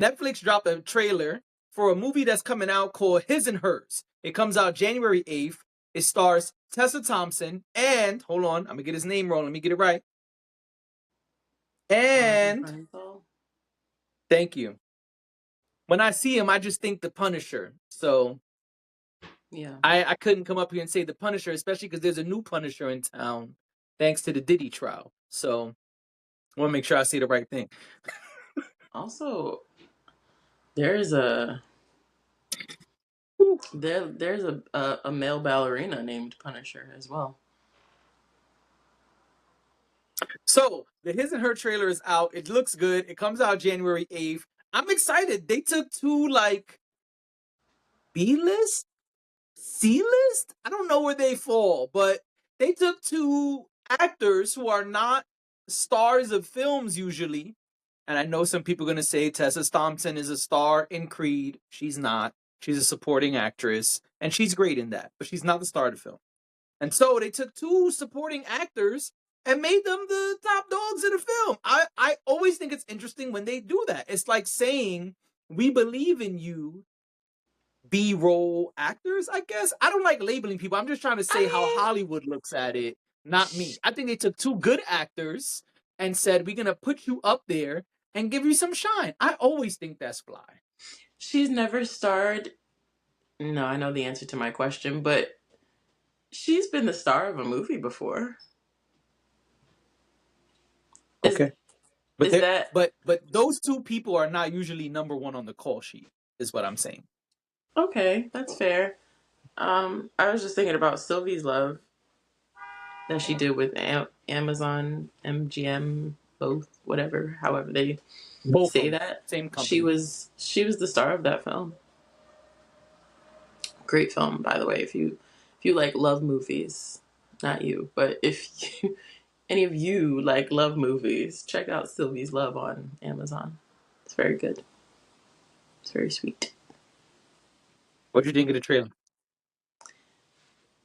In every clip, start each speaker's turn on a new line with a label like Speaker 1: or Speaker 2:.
Speaker 1: Netflix dropped a trailer for a movie that's coming out called His and Hers. It comes out January 8th. It stars Tessa Thompson and, hold on, I'm going to get his name wrong. Let me get it right. And, thank you. When I see him, I just think The Punisher. So,
Speaker 2: yeah,
Speaker 1: I couldn't come up here and say The Punisher, especially because there's a new Punisher in town, thanks to the Diddy trial. So, I want to make sure I say the right thing.
Speaker 2: Also, there's a there's a male ballerina named Punisher as well.
Speaker 1: So the His and Her trailer is out. It looks good. It comes out January 8th. I'm excited. They took two like B-list, C-list. I don't know where they fall, but they took two actors who are not stars of films usually. And I know some people are gonna say Tessa Thompson is a star in Creed. She's not. She's a supporting actress, and she's great in that, but she's not the star of the film. And so they took two supporting actors and made them the top dogs in the film. I always think it's interesting when they do that. It's like saying, we believe in you, B-roll actors, I guess. I don't like labeling people. I'm just trying to say how Hollywood looks at it, not me. I think they took two good actors and said, we're going to put you up there and give you some shine. I always think that's fly.
Speaker 2: She's never starred. No, I know the answer to my question, but she's been the star of a movie before.
Speaker 1: Okay.
Speaker 2: But
Speaker 1: But those two people are not usually number one on the call sheet, is what I'm saying.
Speaker 2: okay, that's fair. I was just thinking about Sylvie's Love that she did with Amazon, MGM, both, whatever, however they
Speaker 1: Both
Speaker 2: say
Speaker 1: of them,
Speaker 2: that.
Speaker 1: same
Speaker 2: She
Speaker 1: company.
Speaker 2: was the star of that film. Great film, by the way. If you like love movies, not you, but if you, any of you like love movies, check out Sylvie's Love on Amazon. It's very good. It's very sweet.
Speaker 1: What do you think of the trailer?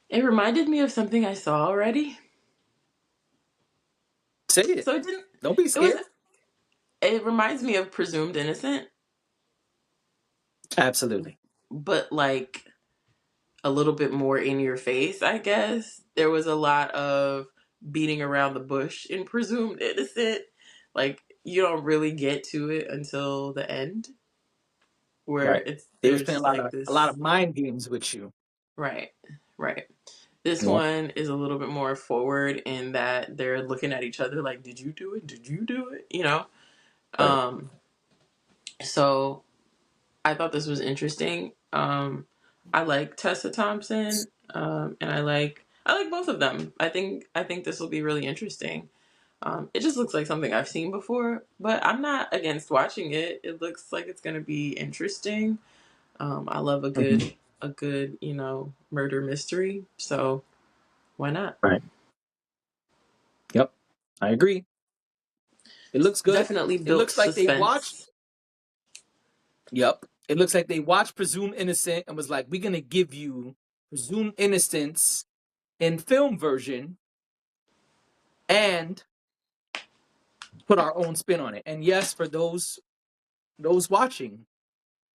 Speaker 2: It reminded me of something I saw already.
Speaker 1: Say it.
Speaker 2: So it didn't.
Speaker 1: Don't be
Speaker 2: It was.
Speaker 1: scared.
Speaker 2: It reminds me of Presumed Innocent,
Speaker 1: Absolutely.
Speaker 2: but like a little bit more in your face, I guess. There was a lot of beating around the bush in Presumed Innocent. Like you don't really get to it until the end, where
Speaker 1: Right.
Speaker 2: it's
Speaker 1: They was playing
Speaker 2: there's like
Speaker 1: a lot
Speaker 2: this.
Speaker 1: of mind games with you.
Speaker 2: Right, right. This
Speaker 1: Yeah.
Speaker 2: one is a little bit more forward in that they're looking at each other like, "Did you do it? Did you do it?" You know.
Speaker 1: Right.
Speaker 2: So I thought this was interesting. I like Tessa Thompson, and I like both of them. I think this will be really interesting. It just looks like something I've seen before, but I'm not against watching it. It looks like it's going to be interesting. I love
Speaker 1: Mhm.
Speaker 2: a good murder mystery, so why not?
Speaker 1: Right. Yep. I agree. It looks good.
Speaker 2: Definitely
Speaker 1: It
Speaker 2: built
Speaker 1: looks like they watched.
Speaker 2: suspense.
Speaker 1: Yep. It looks like they watched Presumed Innocent and was like, we're gonna give you Presumed Innocence in film version and put our own spin on it. And yes, for those watching,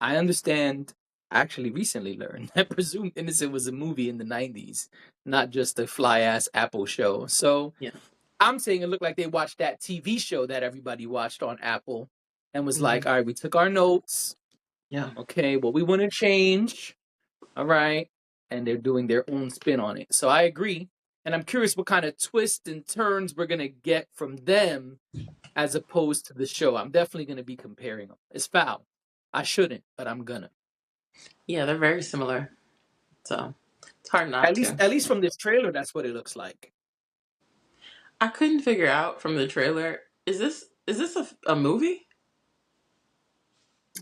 Speaker 1: I understand. I actually recently learned that Presumed Innocent was a movie in the 90s, not just a fly ass Apple show. So
Speaker 2: Yeah.
Speaker 1: I'm saying it looked like they watched that TV show that everybody watched on Apple and was like,
Speaker 2: Mm-hmm.
Speaker 1: all right, we took our notes.
Speaker 2: Yeah.
Speaker 1: Okay, what we want to change. All right. And they're doing their own spin on it. So I agree. And I'm curious what kind of twists and turns we're going to get from them as opposed to the show. I'm definitely going to be comparing them. It's foul. I shouldn't, but I'm going to.
Speaker 2: Yeah, they're very similar. So it's hard not to.
Speaker 1: At least from this trailer, that's what it looks like.
Speaker 2: I couldn't figure out from the trailer. Is this a movie?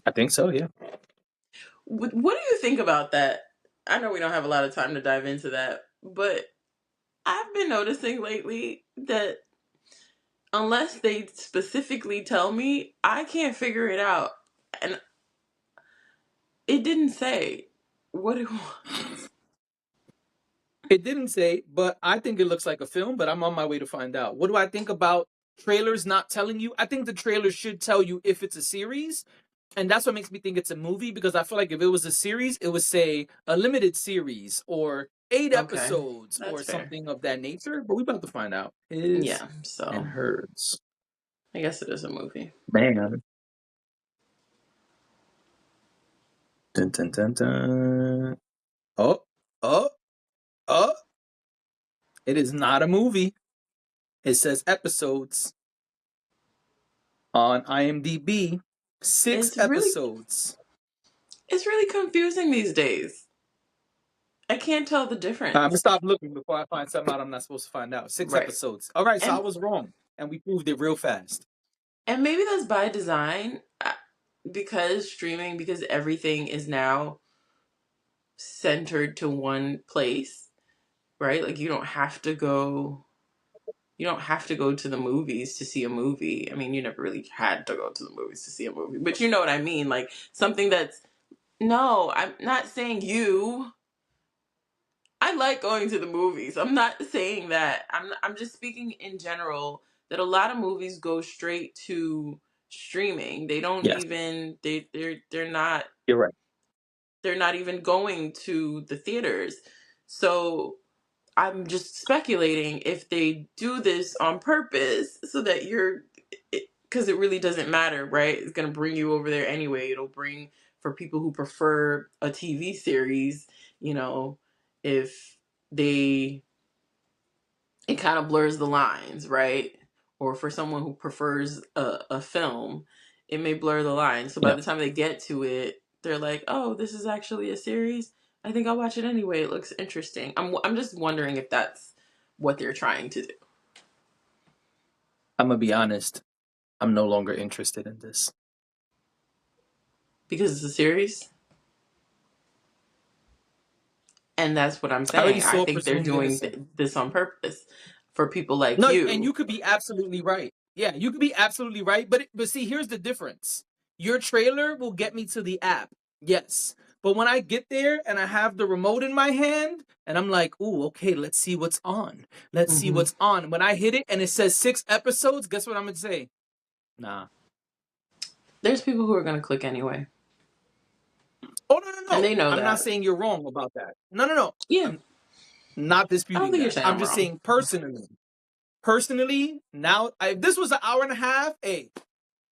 Speaker 1: I think so, yeah.
Speaker 2: What do you think about that? I know we don't have a lot of time to dive into that, but I've been noticing lately that unless they specifically tell me, I can't figure it out. And it didn't say what it was.
Speaker 1: It didn't say, but I think it looks like a film, but I'm on my way to find out. What do I think about trailers not telling you? I think the trailer should tell you if it's a series, And that's what makes me think it's a movie, because I feel like if it was a series, it would say a limited series or 8
Speaker 2: Okay,
Speaker 1: episodes or
Speaker 2: that's fair.
Speaker 1: something of that nature. But we about to find out. His
Speaker 2: Yeah, so
Speaker 1: and hers.
Speaker 2: I guess it is a movie.
Speaker 1: Man. Dun, dun, dun, dun. Oh, oh, oh. It is not a movie. It says episodes on IMDb. 6
Speaker 2: It's really
Speaker 1: episodes.
Speaker 2: it's really confusing these days. I can't tell the
Speaker 1: I'm gonna
Speaker 2: difference.
Speaker 1: stop looking before I find something out I'm not supposed to find out. 6
Speaker 2: Right.
Speaker 1: episodes. All right, so I
Speaker 2: And
Speaker 1: was wrong, and we proved it real fast.
Speaker 2: and maybe that's by design, because streaming, because everything is now centered to one place, right? Like you don't have to go to the movies to see a movie. I mean, you never really had to go to the movies to see a movie, but you know what I mean? Like something that's no, I'm not saying you. I like going to the movies. I'm not saying that. I'm just speaking in general that a lot of movies go straight to streaming. They don't
Speaker 1: Yes,
Speaker 2: even
Speaker 1: you're right.
Speaker 2: they're not even going to the theaters. So I'm just speculating if they do this on purpose so that because it really doesn't matter, right? It's going to bring you over there anyway. It'll bring, for people who prefer a TV series, you know, if they, it kind of blurs the lines, right? Or for someone who prefers a film, it may blur the lines. So by
Speaker 1: Yeah,
Speaker 2: the time they get to it, they're like, oh, this is actually a series. I think I'll watch it anyway. It looks interesting. I'm just wondering if that's what they're trying to do.
Speaker 1: I'm gonna be honest. I'm no longer interested in this.
Speaker 2: Because it's a series. And that's what I'm
Speaker 1: I already
Speaker 2: saying. I
Speaker 1: saw
Speaker 2: think they're
Speaker 1: Presumed
Speaker 2: doing
Speaker 1: Innocent.
Speaker 2: this on purpose for people like
Speaker 1: No, and you
Speaker 2: you.
Speaker 1: could be absolutely right. Yeah, you could be absolutely right. But see, here's the difference. Your trailer will get me to the app. Yes. But when I get there and I have the remote in my hand and I'm like, "Ooh, okay, let's see what's on. Let's see
Speaker 2: Hmm.
Speaker 1: what's on." When I hit it and it says 6 episodes, guess what I'm going to say? Nah.
Speaker 2: There's people who are going to click anyway.
Speaker 1: Oh, no, no,
Speaker 2: And
Speaker 1: no.
Speaker 2: they know
Speaker 1: I'm not
Speaker 2: that.
Speaker 1: saying you're wrong about that. No, no, no.
Speaker 2: Yeah.
Speaker 1: I'm not
Speaker 2: I don't
Speaker 1: disputing
Speaker 2: think you're
Speaker 1: that.
Speaker 2: saying
Speaker 1: I'm
Speaker 2: I'm
Speaker 1: just
Speaker 2: wrong.
Speaker 1: saying personally, now if this was an hour and a half, hey,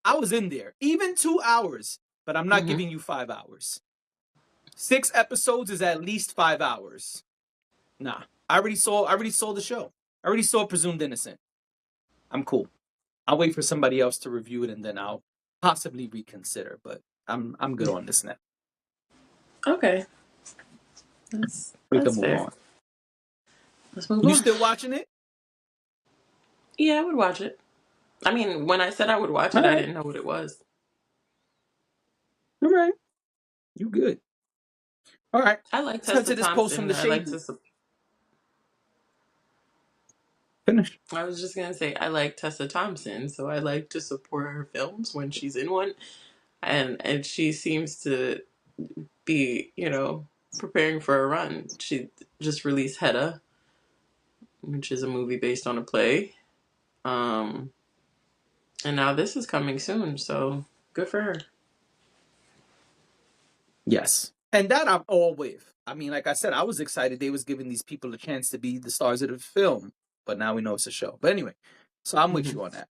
Speaker 1: I was in there, even 2 hours, but I'm not
Speaker 2: Hmm.
Speaker 1: giving you 5 hours. 6 episodes is at least 5 hours. Nah, I already saw the show. I already saw Presumed Innocent. I'm cool. I'll wait for somebody else to review it and then I'll possibly reconsider. But I'm good on this now.
Speaker 2: Okay.
Speaker 1: We can
Speaker 2: That's
Speaker 1: move
Speaker 2: fair.
Speaker 1: on.
Speaker 2: Let's move
Speaker 1: You
Speaker 2: on.
Speaker 1: still watching it?
Speaker 2: Yeah, I would watch it. I mean, when I said I would watch
Speaker 1: All
Speaker 2: it, I
Speaker 1: right,
Speaker 2: didn't know what it was.
Speaker 1: all right. You good? All right.
Speaker 2: I like
Speaker 1: Let's head
Speaker 2: Tessa
Speaker 1: to this post from
Speaker 2: Thompson.
Speaker 1: the shade. Finish.
Speaker 2: I was just gonna say I like Tessa Thompson, so I like to support her films when she's in one, and she seems to be, preparing for a run. She just released Hedda, which is a movie based on a play, um, and now this is coming soon. So good for her.
Speaker 1: Yes. And that I'm all with. I mean, like I said, I was excited they was giving these people a chance to be the stars of the film, but now we know it's a show. But anyway, so I'm with
Speaker 2: Hmm.
Speaker 1: you on that.